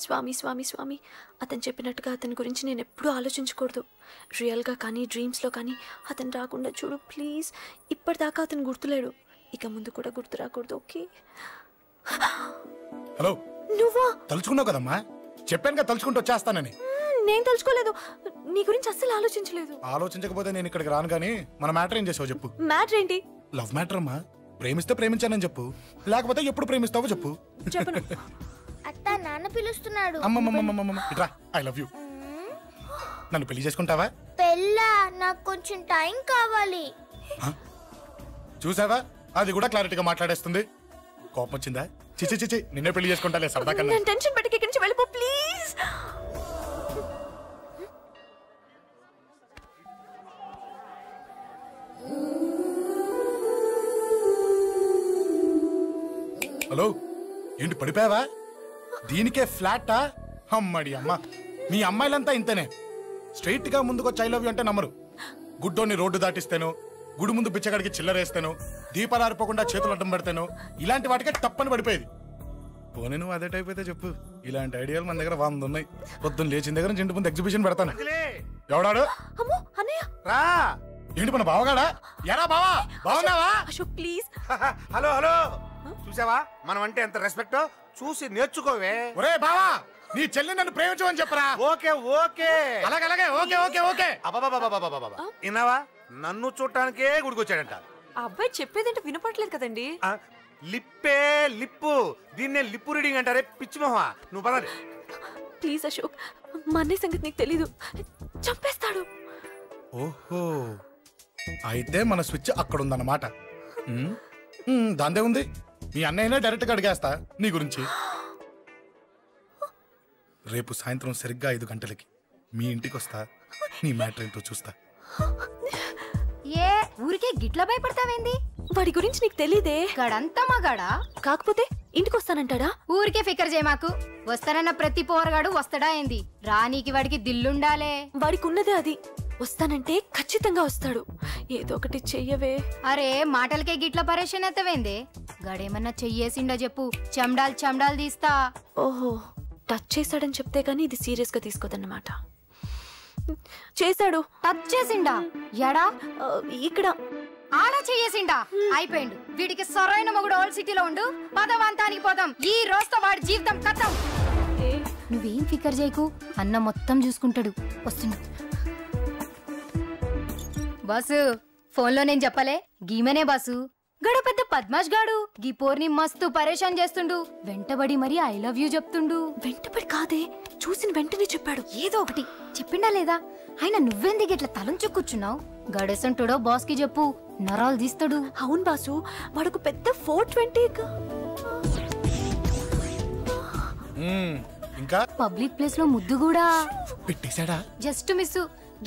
స్వామి స్వామి స్వామి అతను చెప్పినట్టుగా అతని గురించి నేను ఎప్పుడూ ఆలోచించకూడదు. రియల్గా కానీ డ్రీమ్స్లో కానీ అతను రాకుండా చూడు ప్లీజ్. ఇప్పటిదాకా అతను గుర్తులేడు, ఇక ముందు కూడా గుర్తు రాకూడదు. ఓకే. హలో, నువ్వా? తలుచుకున్నావు కదమ్మా, చెప్పాను కదా తలుచుకుంటూ వచ్చేస్తానని. నేను తలుచుకోలేదు, నీ గురించి అస్సలు ఆలోచించలేదు. ఆలోచించకపోతే నేను ఇక్కడికి రాను. కానీ మన మ్యాటర్ ఏం చేసావు చెప్పు. మ్యాటర్ ఏంటి? లవ్ మ్యాటర్ అమ్మా. ప్రేమిస్తే ప్రేమించానని చెప్పు, లేకపోతే ఎప్పుడు ప్రేమిస్తావో చెప్పు. చెప్పను. అత్త నాన్న పిలుస్తున్నాడు. అమ్మమ్మమ్మమ్మమ్మ ఇట్రా, ఐ లవ్ యూ. నన్ను పెళ్లి చేసుకుంటావా? పెళ్ళా? నాకు కొంచెం టైం కావాలి. చూసావా, అది కూడా క్లారిటీగా మాట్లాడేస్తుంది. కోపం వచ్చిందా? చిచి చిచి, నిన్నే పెళ్లి చేసుకుంటాలే సరదా కన్నా. నేను టెన్షన్ పెట్టి ఇక్కడి నుంచి వెళ్ళిపో ప్లీజ్. హలో, ఏంటి పడిపోయావా? దీనికే ఫ్లాటా? అమ్మడి అమ్మ, మీ అమ్మాయిలంతా ఇంతనే. స్ట్రైట్ గా ముందుకొచ్చి ఐ లవ్ యూ అంటే నమ్మరు. గుడ్డోని రోడ్డు దాటిస్తాను, గుడి ముందు బిచ్చగాడికి చిల్లరేస్తాను, దీపాలు ఆరిపోకుండా చేతులు అడ్డం పెడతాను, ఇలాంటి వాటికే తప్పని పడిపోయేది. పోనీ నువ్వు అదే టైప్ అయితే చెప్పు. ఇలాంటి ఐడియాలు మన దగ్గర 100 ఉన్నాయి. పొద్దున్న లేచిన దగ్గర నుంచి ఇంటి ముందు ఎగ్జిబిషన్ పెడతాను. ఎవడాడు? రా. ఏంటి మన బావగాడా? ఎరా బావా, బావున్నావా? అశోక్ ప్లీజ్. హలో హలో, చూసావా మనం అంటే ఎంత రెస్పెక్ట్? చూసి నేర్చుకోవే. ఒరే బావా, నీ చెల్లి నన్ను ప్రేమించమని చెప్పరా. ఓకే ఓకే, అలాగే ఓకే ఓకే ఓకే. విన్నావా, నన్ను చూడటానికే గుడికొచ్చాడంట. ఆ అబ్బాయి చెప్పేదంటే వినపడలేదు కదండి. లిప్పే లిప్పు, దీన్నే లిప్పు రీడింగ్ అంటారే పిచ్చి మొహ. నువ్వు పదండి ప్లీజ్. అశోక్, మా అన్నయ్య సంగతి నీకు తెలీదు, చంపేస్తాడు. ఓహో, అయితే మన స్విచ్ అక్కడ ఉందన్నమాట. దాందే ఉంది, మీ అన్నయ్యనే డైరెక్ట్ గా అడిగేస్తా నీ గురించి. రేపు సాయంత్రం సరిగ్గా 5 గంటలకి మీ ఇంటికి వస్తా, నీ మ్యాటర్ ఏంటో చూస్తా. ఏ ఊరికే గిట్ల భయపడతావేంది? వాడి గురించి నీకు తెలీదే. గడంతా మగాడా, కాకపోతే ఇంటికి వస్తానంటాడా? ఊరికే ఫికర్ చేయమాకు. వస్తానన్న ప్రతి పోరగాడు వస్తాడా ఏంది? రానీకి వాడికి దిల్లుండాలే. వాడికి ఉన్నదే అది. వస్తానంటే ఖచ్చితంగా వస్తాడు. ఏదో ఒకటి చెయ్యవే. అరే మాటలకే గిట్ల పరేషన్ ఎత్తవేంది? గడేమన్నా చెయ్యేసిండా చెప్పు, చెమ్డాల్ తీస్తా. ఓహో, టచ్ చేశాడని చెప్తే గానీ ఇది సీరియస్ గా తీసుకోదన్నమాట. చేశాడు. టచ్ చేసిండా? ఎడా? ఇక్కడ. ఆడా చెయ్యేసిండా? అయిపోయిండు. వీడికి సరైన మొగుడు ఓల్డ్ సిటీలో ఉండు. పదవంతానికి పోదాం. ఈ రోజుతో వాడి జీవితం కథం. నువ్వేం ఫికర్ చేయకు, అన్న మొత్తం చూసుకుంటాడు. వస్తుండు. బాసు, ఫోన్లో నేను చెప్పలే, గీమనే బాసు. గడు పెద్ద పద్మాష్ గాడు. గీ పోర్ని మస్తు పరేషాన్ చేస్తుండు. వెంటబడి మరి ఐ లవ్ యూ చెప్తుండు. వెంటబడి కాదే, చూసిన వెంటనే చెప్పాడు. ఏదో ఒకటి చెప్పిండా లేదా? ఆయన నువ్వెందుకు ఇట్లా తలంచు కూర్చున్నావు? గడేసంటుడో బాస్ కి చెప్పు, నరాలు తీస్తాడు. అవును బాసు, వాడుకు పెద్ద 420. ఇంకా పబ్లిక్ ప్లేస్ లో ముద్దు కూడా పెట్టేశాడా? Just miss.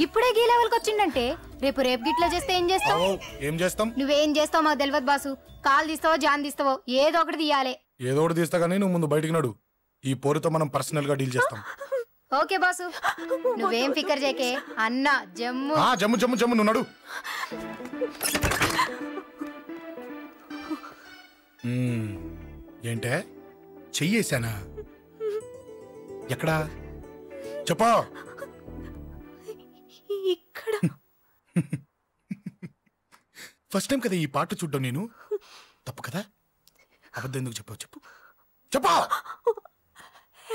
ఇప్పుడే గీ లెవెల్ కి వచ్చిండంటే రేపు గిట్లా చేస్తే ఏం చేస్తావు? ఏం చేస్తాం? నువ్వేం చేస్తావు మాకు తెలియదు బాసు. కాల్ తీస్తావో జాన్ తీస్తావో ఏదో ఒకటి తీయాలి. ఏదో ఒకటి తీస్తా గానీ నువ్వు ముందు బయటికి నడు. ఈ పోరుతో మనం పర్సనల్ గా డీల్ చేస్తాం. ఓకే బాసు, నువ్వేం ఫికర్ చేకే. అన్న జమ్ము జమ్ము జమ్ము జమ్ము, నువ్వు నడు. ఏంటే చెయ్యేశానా? ఎక్కడా చెప్పా? ఇక్కడ. ఫస్ట్ టైం కదా ఈ పాట చూడ్డం నేను. తప్పు కదా? అబద్ధం ఎందుకు చెప్పావు చెప్పు. చెప్పా.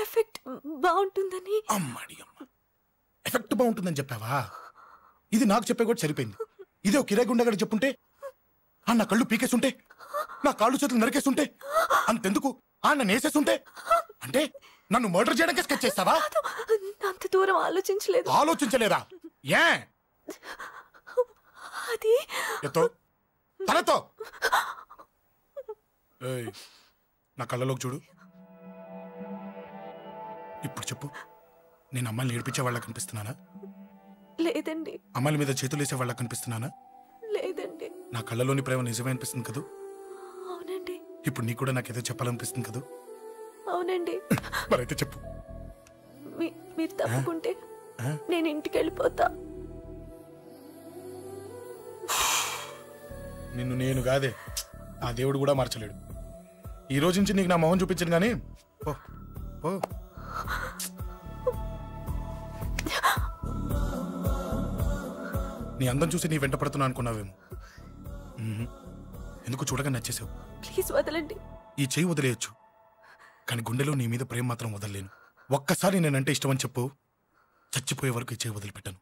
ఎఫెక్ట్ బాగుంటుందని. అమ్మాడి అమ్మ, ఎఫెక్ట్ బాగుంటుందని చెప్పావా? ఇది నాకు చెప్పే కూడా సరిపోయింది. ఇదే ఒక కిరాయి గుండెగాడు చెప్పుంటే, నా కళ్ళు పీకేస్తుంటే, నా కాళ్ళు చేతులు నరికేస్తుంటే, అంతెందుకు నన్ను వేసేస్తుంటే, అంటే నన్ను మర్డర్ చేయడానికి స్కెచ్ చేస్తావా? అంత దూరం ఆలోచించలేదు. ఆలోచించలేదా? ఏ అది ఎత్తో తలతో. నా కళ్ళలోకి చూడు. ఇప్పుడు చెప్పు, నేను అమ్మాయిని ఏడిపించే వాళ్ళ కనిపిస్తున్నానా? లేదండి. అమ్మాయిల మీద చేతులు వేసే వాళ్ళ కనిపిస్తున్నానా? లేదండి. నా కళ్ళలోని ప్రేమ నిజమే అనిపిస్తుంది కదూ? అవునండి. ఇప్పుడు నీకు కూడా నాకేదో చెప్పాలనిపిస్తుంది కదూ? అవునండి. మరైతే చెప్పు. మీరు తప్పుకుంటే నేను ఇంటికి వెళ్ళిపోతా. నిన్ను నేను కాదే, ఆ దేవుడు కూడా మార్చలేడు. ఈ రోజు నుంచి నీకు నా మొహం చూపించను కానీ. ఓ ఓ నీ అందం చూసి నీ వెంట పడుతున్నా అనుకున్నావేమో. ఎందుకు చూడగా నచ్చేసావు. ప్లీజ్ వదలండి. ఈ చెయ్యి వదిలేయచ్చు, కానీ గుండెలో నీ మీద ప్రేమ మాత్రం వదలలేను. ఒక్కసారి నేనంటే ఇష్టం అని చెప్పు, చచ్చిపోయే వరకు ఈ చెయ్యి వదిలిపెట్టాను.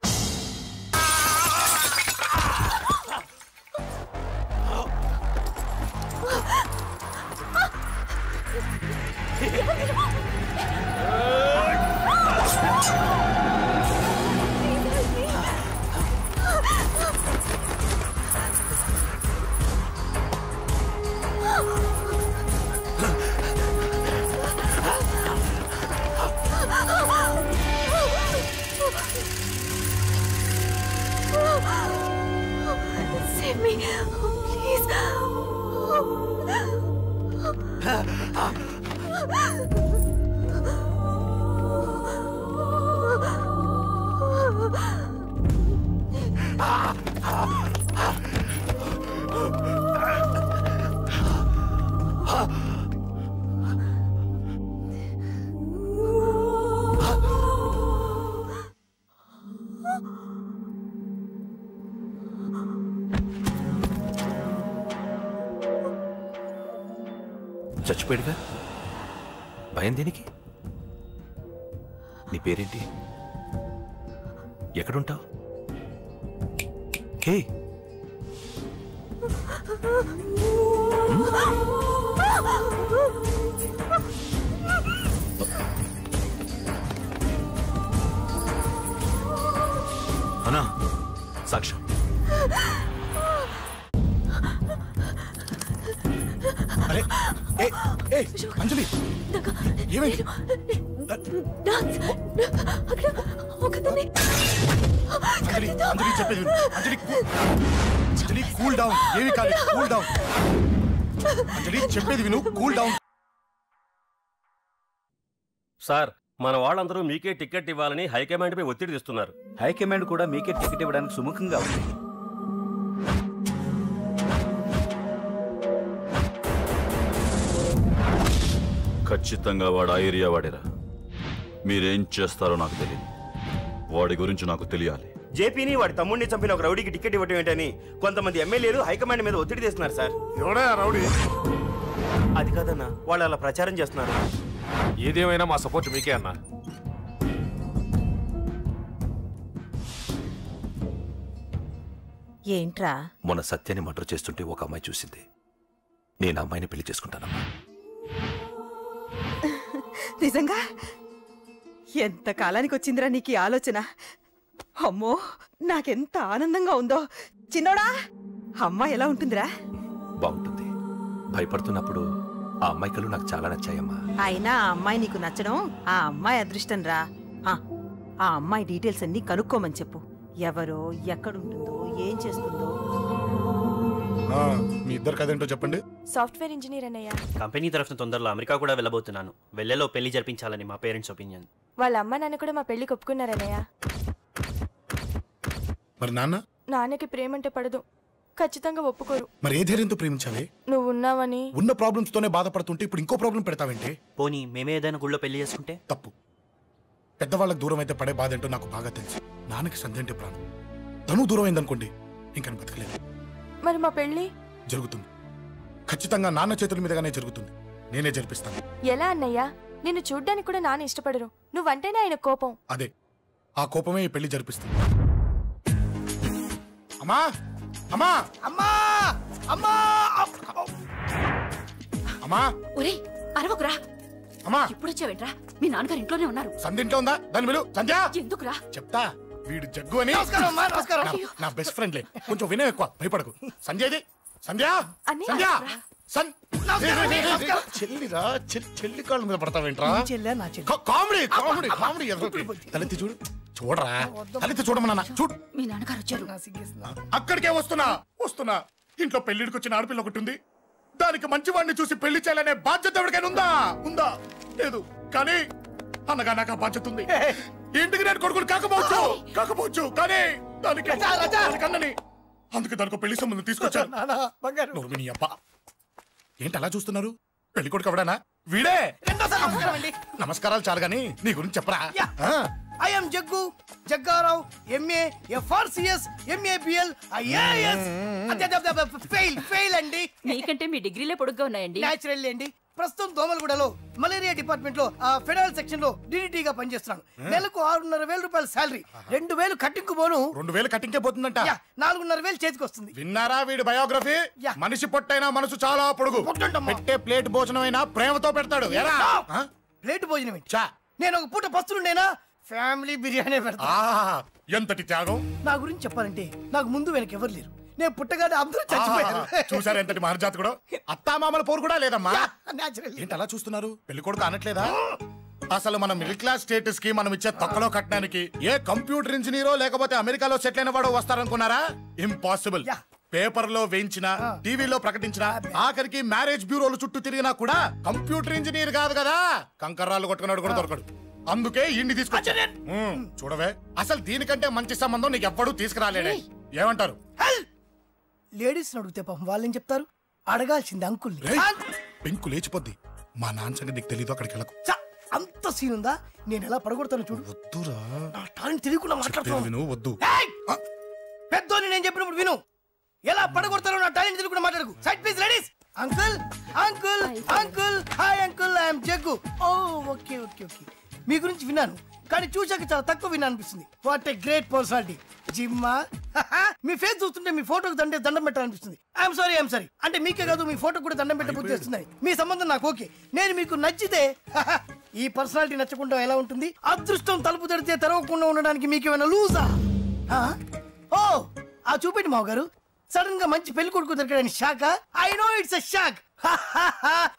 Save me, please. చచ్చిపోయాడుగా, భయం దేనికి? నీ పేరేంటి? ఎక్కడుంటావు? హే, అన్నా సాక్ష్యం. అరే అంజలి, ఏమైంది? అంజలి చెప్పేది విను. అంజలి కూల్ డౌన్. ఏమి కాలేదు, కూల్ డౌన్. అంజలి చెప్పేది విను, కూల్ డౌన్. సార్, మన వాళ్ళందరూ మీకే టికెట్ ఇవ్వాలని హైకమాండ్ పై ఒత్తిడి తెస్తున్నారు. హైకమాండ్ కూడా మీకే టికెట్ ఇవ్వడానికి సుముఖంగా ఉంది. ఖచ్చితంగా వాడు ఆ ఏరియా వాడేరా. మీరేం చేస్తారో నాకు తెలియదు, వాడి గురించి నాకు తెలియాలి. జేపీని వాడి తమ్ముడిని చంపిన ఒక రౌడీకి టికెట్ ఇవ్వటం ఏంటని కొంతమంది ఎమ్మెల్యేలు హైకమాండ్ మీద ఒత్తిడి తెస్తున్నారు సార్. ఎవడా రౌడీ? అది కాదన్నా, వాళ్ళు అలా ప్రచారం చేస్తున్నారు. ఏదేమైనా మా సపోర్ట్ మీకే అన్నా. ఏంట్రా? మొన్న సత్యాన్ని మర్డర్ చేస్తుంటే ఒక అమ్మాయి చూసింది. నేను అమ్మాయిని పెళ్లి చేసుకుంటానమ్మా. నిజంగా? ఎంత కాలానికి వచ్చిందిరా నీకు ఈ ఆలోచన? అమ్మో, నాకెంత ఆనందంగా ఉందో. చిన్నోడా, అమ్మాయి ఎలా ఉంటుందిరా? బాగుంటుంది. భయపడుతున్నప్పుడు ఆ అమ్మాయి కళ్ళు నాకు చాలా నచ్చాయమ్మా. అయినా ఆ అమ్మాయి నీకు నచ్చడం ఆ అమ్మాయి అదృష్టం రా. ఆ అమ్మాయి డీటెయిల్స్ అన్ని కనుక్కోమని చెప్పు. ఎవరో, ఎక్కడుంటుందో, ఏం చేస్తుందో. మీ ఇద్దరు కదేంటో చెప్పండి. సాఫ్ట్వేర్ ఇంజనీర్ అన్నయ్య. కంపెనీ తరఫున తొందరలో అమెరికా కూడా వెళ్ళబోతున్నాను. వెళ్ళేలో పెళ్లి జరిపించాలని మా పేరెంట్స్ ఒపీనియన్. వాళ్ళ అమ్మ నాన్న కూడా మా పెళ్లికి ఒప్పుకున్నారన్నయ్య. మరి నాన్న? నాన్నకి ప్రేమంటే పడదు, ఖచ్చితంగా ఒప్పుకోరు. మరి ఏ ధైర్యంతో ప్రేమించాలి? నువ్వు ఉన్నావని. ఉన్న ప్రాబ్లమ్స్ తోనే బాధపడుతుంటే ఇప్పుడు ఇంకో ప్రాబ్లం పెడతావేంటి? పోనీ మేమే ఏదైనా గుళ్ళో పెళ్లి చేసుకుంటే? తప్పు. పెద్దవాళ్ళకి దూరం అయితే పడే బాధ ఏంటో నాకు బాగా తెలుసు. నాన్నకి సంధ్య అంటే ప్రాణం. తను దూరం అయిందనుకోండి, ఇంకా బతకలేదు. మరి మా పెళ్లి జరుగుతుంది. ఖచ్చితంగా నాన్న చేతుల మీదగానే జరుగుతుంది. నేనే జరిపిస్తాను. ఎలా అన్నయ్యా? నిన్ను చూడ్డానికి కూడా నాన్న ఇష్టపడరు. నువ్వంటేనే ఆయన కోపం. అదే, ఆ కోపమే ఈ పెళ్లి జరిపిస్తుంది. అమ్మా అమ్మా అమ్మా అమ్మా అమ్మా! ఒరేయ్, అరవకురా. అమ్మా, ఇప్పుడు వచ్చావేంట్రా? మీ నాన్నగారు ఇంట్లోనే ఉన్నారు. సంధ్య ఇంట్లో ఉందా? దాని విలు. సంధ్య! ఎందుకురా? చెప్తా. వీడు జగ్గు అని నా బెస్ట్ ఫ్రెండ్లే. కొంచెం వినయం ఎక్కువ, భయపడకు. సంధ్యది. సంధ్య! సంధ్య! చెల్లిరా, చెల్లి కాళ్ళ మీద పడతావేంట్రా? Comedy comedy comedy. తలెత్తి చూడు. చూడరా, తలెత్తి చూడమన్నా. చూడు, మీ నాన్నగారు వచ్చారు. అక్కడికే వస్తున్నా. ఇంట్లో పెళ్లిడికి వచ్చిన ఆడపిల్ల ఒకటి ఉంది. దానికి మంచివాడిని చూసి పెళ్లి చేయాలనే బాధ్యత ఎవరికైనా ఉందా? లేదు. కానీ అన్నగా నాకు ఆ బాధ్యత ఉంది. ఇంటికి నేను కొడుకుని కాకపోవచ్చు, కానీ దానికన్నని. అందుకే దానికి పెళ్లి సంబంధం తీసుకొచ్చాను. ఏంటి అలా చూస్తున్నారు? పెళ్లి కొడుకు ఎవడనా? వీడే. నమస్కారాలు చాలు గాని నీ గురించి చెప్పరా. I am Jaggu, Jaggarao, MA, FRCS, MABL, IAS. Fail అండి. మీకంటే మీ డిగ్రీలే పొడుగ్గా ఉన్నాయండి. న్యాచురల్ అండి. ప్రస్తుతం దోమలగూడలో మలేరియా డిపార్ట్మెంట్ లో ఫెడరల్ సెక్షన్ లో DDT గా పనిచేస్తున్నాను. నెలకు 6,500 రూపాయల శాలరీ, 2,000 కట్టింగ్ పోను. 2,000 కట్టింగే పోతుందంట. 4,500 చేతికి వస్తుంది. విన్నారా వీడి బయోగ్రఫీ? మనిషి పొట్టైనా మనసు చాలా పొడుగు. పెట్టే ప్లేట్ భోజనం అయినా ప్రేమతో పెడతాడు. ప్లేట్ భోజనం నేను ఒక పూట పస్తులుండేనా ఫ్యామిలీ బిర్యానీ పెడతా. ఎంతటి త్యాగం! నా గురించి చెప్పాలంటే నాకు ముందు వెనక ఎవరు లేరు. నేను పుట్టగానే అందరూ చచ్చిపోయారు. చూసారు ఎంతటి మహర్జాత్ కూడా. అత్తామామల పోరు కూడా లేదమ్మా. ఏంటి అలా చూస్తున్నారు? పెళ్లి కొడుకు అనట్లేదా? అసలు మన మిడిల్ క్లాస్ స్టేటస్ కి మనం ఇచ్చే తక్కువలో కట్టడానికి ఏ కంప్యూటర్ ఇంజనీరో లేకపోతే అమెరికాలో సెటిల్ అయిన వాడు వస్తారనుకున్నారా? ఇంపాసిబుల్. పేపర్ లో వేయించిన, టీవీలో ప్రకటించిన, ఆఖరికి మ్యారేజ్ బ్యూరోలు చుట్టూ తిరిగినా కూడా కంప్యూటర్ ఇంజనీర్ కాదు కదా, కంకర్రాలు కొట్టుకున్నాడు కూడా దొరకడు. అందుకే ఇండి తీసుకొచ్చా. చూడవే, అసలు దీనికంటే మంచి సంబంధం నీకు ఎవ్వడూ తీసుకురాలేడే. ఏమంటారు? లేడీస్ అడిగితే పాపం వాళ్ళేం చెప్తారు? అడగాల్సింది అంకుల్. పెంకు లేచిపోద్ది. మా నాన్న సంగతి నీకు తెలీదు, అక్కడికి వెళ్ళకు. అంత సీన్ ఉందా? నేను ఎలా పడగొడతాను చూడు. వద్దురా, నా టాలెంట్ తెలియకుండా మాట్లాడుతున్నాను. వద్దు. పెద్దోని నేను చెప్పినప్పుడు విను. ఎలా పడగొడతారో నా టాలెంట్ తెలియకుండా మాట్లాడకు. Side please ladies. Uncle uncle uncle hi uncle, I'm Jaggu. Oh okay okay okay. మీ గురించి విన్నాను కానీ చూశాక చాలా తక్కువ విన్నా అనిపిస్తుంది. What a great personality. జిమ్మా, మీ ఫేస్ చూస్తుంటే మీ ఫోటోకి దండం పెట్టాలనిపిస్తుంది. ఐఎమ్ సారీ అంటే మీకే కాదు, మీ ఫోటో కూడా దండం పెట్టే బుద్ధి వస్తుంది. మీ సంబంధం నాకు ఓకే. నేను మీకు నచ్చితే ఈ పర్సనాలిటీ నచ్చకుండా ఎలా ఉంటుంది? అదృష్టం తలుపు తెరితే తెరవకుండా ఉండడానికి మీకేమైనా లూజా? ఓ ఆ చూపెట్టి మావ గారు. సడన్ గా మంచి పెళ్లి కొడుకు దొరికాడని shock. I know it's a shock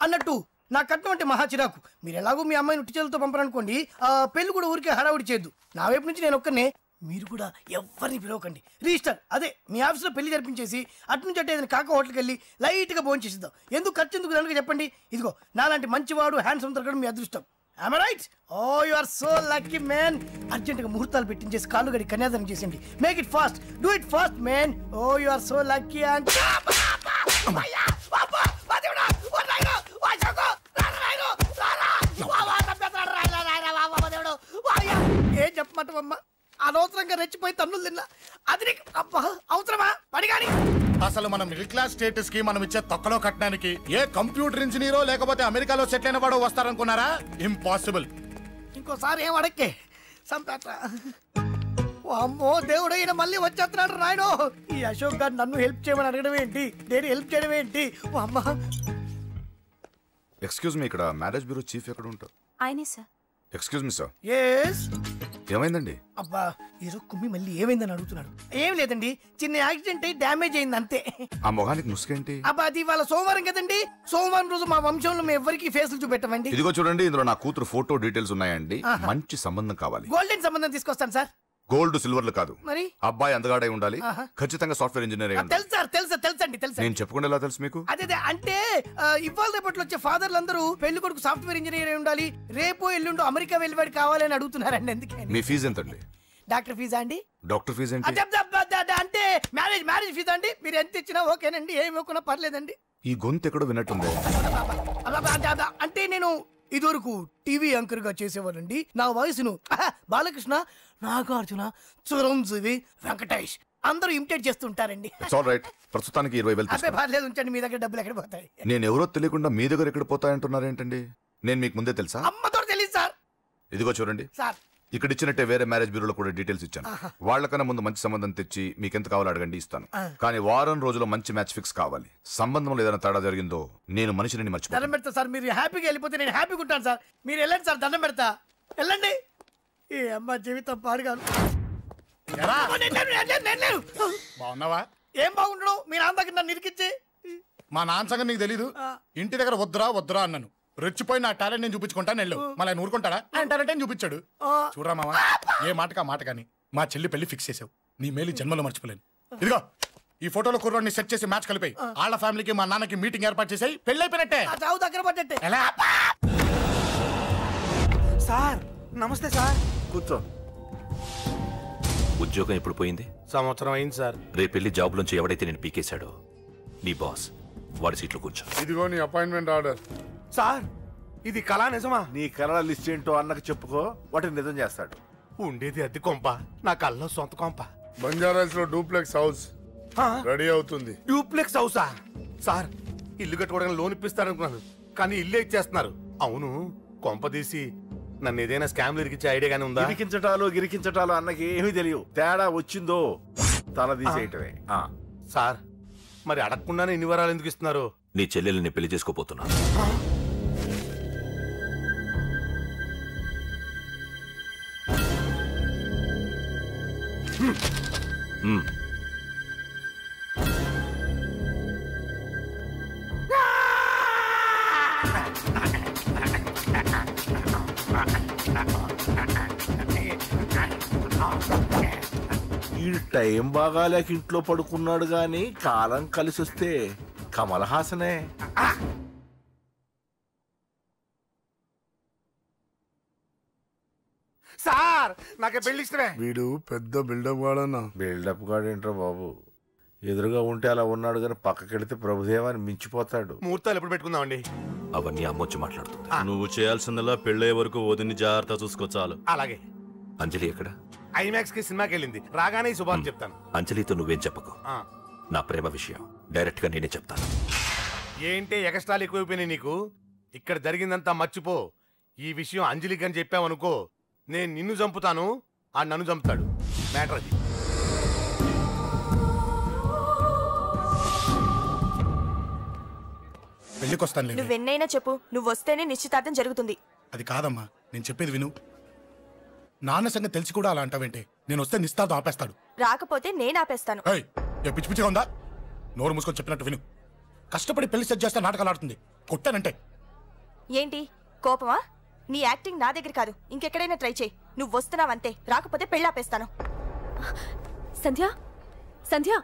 అన్నట్టు నా కట్నం అంటే మహా చిరాకు. మీరు ఎలాగో మీ అమ్మాయిని ఉట్టిచేలతో పంపరనుకోండి, పెళ్లి కూడా ఊరికే హడావుడి చేయొద్దు. నా వైపు నుంచి నేను ఒక్కనే, మీరు కూడా ఎవరిని పిలవకండి. రిజిస్టర్ అదే మీ ఆఫీస్లో పెళ్లి జరిపించేసి అటు నుంచి అంటే ఏదైనా కాక హోటల్కి వెళ్ళి లైట్గా భోజనం చేసిద్దాం. ఎందుకు ఖర్చు ఎందుకు దానికి చెప్పండి. ఇదిగో నాలాంటి మంచివాడు హ్యాండ్సమ్ దొరకడం మీ అదృష్టం. Am I right? Oh, you are so lucky, man. అర్జెంటుగా ముహూర్తాలు పెట్టించేసి కాళ్ళు గడి కన్యాదానం చేసేయండి. Make it fast. Do it fast, man. Oh, you are so lucky. And ఏం చెప్పమంటావమ్మా? అనవసరంగా రెచ్చిపోయి తన్నులు తిన్నా. అది నీకు అవసరమా? పడిగాని అసలు మన మిడిల్ క్లాస్ స్టేటస్ కి మనం ఇచ్చే తక్కువలో కట్టడానికి ఏ కంప్యూటర్ ఇంజనీరో లేకపోతే అమెరికాలో సెటిల్ అయిన వాడు వస్తారనుకున్నారా? ఇంపాసిబుల్. ఇంకోసారి ఏం అడక్కే సంపేట. అమ్మో దేవుడు, ఈయన మళ్ళీ వచ్చేస్తున్నాడు రాయడు. ఈ అశోక్ గారు నన్ను హెల్ప్ చేయమని అడగడం ఏంటి, నేను హెల్ప్ చేయడం ఏంటి? అమ్మ ఎక్స్క్యూజ్ మీ, ఇక్కడ మ్యారేజ్ బ్యూరో చీఫ్ ఎక్కడ ఉంటారు? ఆయనే sir. Excuse me sir. Yes. ఏమైందండి? అబ్బా ఈరోజు కుమ్మి మళ్ళీ ఏమైందని అడుగుతున్నాడు. ఏం లేదండి, చిన్న యాక్సిడెంట్ అయ్యి డ్యామేజ్ అయింది అంతే. ఆ మొహానికి ముసుకేంటి? అబ్బా అది ఇవాళ సోమవారం కదండి. సోమవారం రోజు మా వంశంలో మేము ఎవరికి ఫేస్లు చూపెట్టమండి. ఇదిగో చూడండి, ఇందులో నా కూతురు ఫోటో డీటెయిల్స్ ఉన్నాయండి. మంచి సంబంధం కావాలి. గోల్డెన్ సంబంధం తీసుకొస్తాను సార్. గోల్డ్ సిల్వర్లు కాదు, మరి అబ్బాయి అందగాడై ఉండాలి. ఖచ్చితంగా సాఫ్ట్వేర్ ఇంజనీర్ అయి ఉండాలి. తెలుసండి. నేను చెప్పకుండా ఎలా తెలుసు మీకు? అదే అంటే ఇవాళ రేపట్లో వచ్చే ఫాదర్లు అందరూ పెళ్లి కొడుకు సాఫ్ట్వేర్ ఇంజనీర్ అయి ఉండాలి, రేపు ఎల్లుండో అమెరికా వెళ్ళివాడు కావాలని అడుగుతున్నారండి. ఎందుకని? మీ ఫీజు ఎంతండి? డాక్టర్ ఫీజా అండి? డాక్టర్ ఫీజు ఏంటి? అంటే మ్యారేజ్ ఫీజా అండి. మీరు ఎంత ఇచ్చినా ఓకేనండి, ఏమి ఇవ్వకున్నా పర్లేదండి. ఈ గొంతు ఎక్కడో విన్నట్టుంది. అంటే నేను ఇదివరకు టీవీ యాంకర్ గా చేసేవాళ్ళండి. నా వయసును బాలకృష్ణ, నాగార్జున, చిరంజీవి, వెంకటేష్ అందరూ ఇమిటేట్ చేస్తుంటారండి. ప్రస్తుతానికి 20,000. పర్లేదు ఉంచండి, మీ దగ్గర డబ్బులు ఎక్కడ పోతాయి? నేను ఎవరో తెలియకుండా మీ దగ్గర ఎక్కడ పోతాయంటున్నారు ఏంటండి? నేను మీకు ముందే తెలుసా? అమ్మతో తెలియదు సార్. ఇదిగో చూడండి సార్, ఇక్కడ ఇచ్చినట్టే వేరే మ్యారేజ్ బ్యూరోలో కూడా డీటెయిల్స్ ఇచ్చాను. వాళ్ళకన్నా ముందు మంచి సంబంధం తెచ్చి మీకు ఎంత కావాలో అడగండి, ఇస్తాను. కానీ వారం రోజుల్లో మంచి మ్యాచ్ ఫిక్స్ కావాలి. సంబంధంలో ఏదైనా తేడా జరిగిందో నేను మనిషిని మర్చిపోతాను. దండం పెడతా సార్, మీరు హ్యాపీగా వెళ్ళిపోతే నేను హ్యాపీగా ఉంటాను సార్. మీరు వెళ్ళండి సార్, దండం పెడతా, వెళ్ళండి. ఏ అమ్మ జీవితం పాడుగాను. బాగున్నావా? ఏం బాగుండడం, మీ నాన్న దగ్గర నన్ను ఇరికిచ్చి. మా నాన్న సంగతి నీకు తెలీదు. ఇంటి దగ్గర వద్దురా అన్నాను. రెచ్చిపోయి నా టాలెంట్ నేను చూపించుకుంటాను వెళ్ళు. మళ్ళీ ఆయన ఊరుకుంటాడా? ఆయన టాలెంట్ చూపించాడు. చూడరా మావా, ఏ మాటకా మాట కానీ మా చెల్లి పెళ్లి ఫిక్స్ చేసావు. నీ మేలు జన్మలో మర్చిపోలేను. ఇదిగో ఈ ఫోటోలో కుర్రాన్ని సెట్ చేసి మ్యాచ్ కలిపాయి. వాళ్ళ ఫ్యామిలీకి మా నాన్నకి మీటింగ్ ఏర్పాటు చేసాయి. పెళ్లి అయిపోయినట్టే. దగ్గర పడ్డట్టే. సార్ నమస్తే సార్. కూర్చో. ఉద్యోగం ఎప్పుడు పోయింది? సంవత్సరం అయింది సార్. రేపెళ్ళి జాబ్ నుంచి ఎవడైతే నేను పీకేశాడో నీ బాస్, వాడి సీట్లో కూర్చో. ఇదిగో నీ అపాయింట్మెంట్ ఆర్డర్. సార్ ఇది కళా నిజమా? నీ కళల లిస్ట్ ఏంటో అన్నకు చెప్పుకో, వాటిని నిజం చేస్తాడు. ఉండేది అద్దె కొంప, నా కళ్ళలో సొంత కొంప. బంజారాస్ లో డూప్లెక్స్ హౌస్ రెడీ అవుతుంది. డూప్లెక్స్ హౌసా? సార్ ఇల్లు కట్టుకోవడానికి లోన్ ఇప్పిస్తారనుకున్నాను, కానీ ఇల్లే ఇచ్చేస్తున్నారు. అవును, కొంప తీసి నన్ను ఏదైనా స్కామ్లు ఇరికించే ఐడియా గానీ ఉందా? గిరికించటాలు గిరికించటాలు అన్నకి ఏమీ తెలియదు. తేడా వచ్చిందో తల తీసేయటమే. సార్ మరి అడగకుండానే ఇన్ని వరాలు ఎందుకు ఇస్తున్నారు? నీ చెల్లెల్ని పెళ్లి చేసుకోపోతున్నా. ఈ టైం బాగాలేక ఇంట్లో పడుకున్నాడు గాని కాలం కలిసి వస్తే కమల్ హాసనే. సార్ నాకే పెళ్లి ఇష్టమే. వీడు పెద్ద బిల్డప్ వాడన్నా. బిల్డప్ గాడేంట్రా బాబు, ఎదురుగా ఉంటే అలా ఉన్నాడు కానీ పక్కకెడితే ప్రభుదేవాన్ని మించిపోతాడు. ముహూర్తాలు ఎప్పుడు పెట్టుకుందామండి? అవన్నీ అమ్మొచ్చి మాట్లాడుతుంది. నువ్వు చేయాల్సిందల్లా పెళ్ళయ్యే వరకు వదిని జాగ్రత్త చూసుకో చాలు. అలాగే. అంజలి ఎక్కడ? ఐమాక్స్ కి సినిమాకి వెళ్ళింది, రాగానే శుభాన్ని చెప్తాను. అంజలితో నువ్వేం చెప్పకు. నా ప్రేమ విషయం డైరెక్ట్ గా నేనే చెప్తాను. ఏంటి ఎగస్ట్రాలు ఎక్కువైపోయినాయి నీకు? ఇక్కడ జరిగిందంతా మర్చిపో. ఈ విషయం అంజలికి అని చెప్పావనుకో, నేను నిన్ను చంపుతాను, ఆ నన్ను చంపుతాడు. మ్యాటర్ అది. పెళ్లికొస్తాను. నువ్వెన్నైనా చెప్పు, నువ్వు వస్తేనే నిశ్చితార్థం జరుగుతుంది. అది కాదమ్మా, నేను చెప్పేది విను. నాన్న సంగతి తెలిసి కూడా అలా అంటావేంటే? నేను వస్తే నిస్తార్థం ఆపేస్తాడు. రాకపోతే నేను ఆపేస్తాను. పిచ్చి పిచ్చిగా ఉందా? నోరు మూసుకొని చెప్పినట్టు విను. కష్టపడి పెళ్లి సెట్ చేస్తే నాటకాలు ఆడుతుంది. కొట్టానంటే ఏంటి కోపమా? నీ యాక్టింగ్ నా దగ్గర కాదు, ఇంకెక్కడైనా ట్రై చేయి. నువ్వు వస్తున్నావంతే, రాకపోతే పెళ్లి ఆపేస్తాను. సంధ్య, సంధ్య,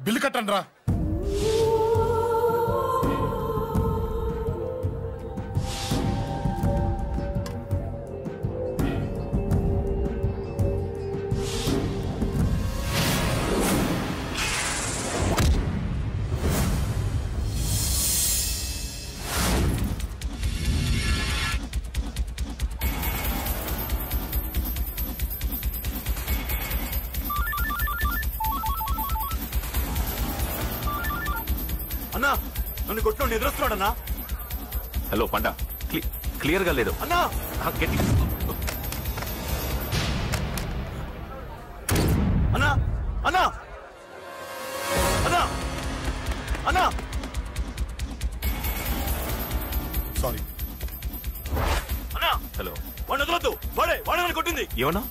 బిల్లు కట్టండి రా. అన్నా నన్ను కొట్టు ఎదురొస్తున్నాడన్నా. హలో పండా, క్లియర్ గా లేదు అన్నా. గట్టి అన్నా అన్నా అన్నా అన్నా. సారీ అన్నా. హలో, వాడిని వదలొద్దు, వాడే నన్ను కొట్టింది. ఏమన్నా?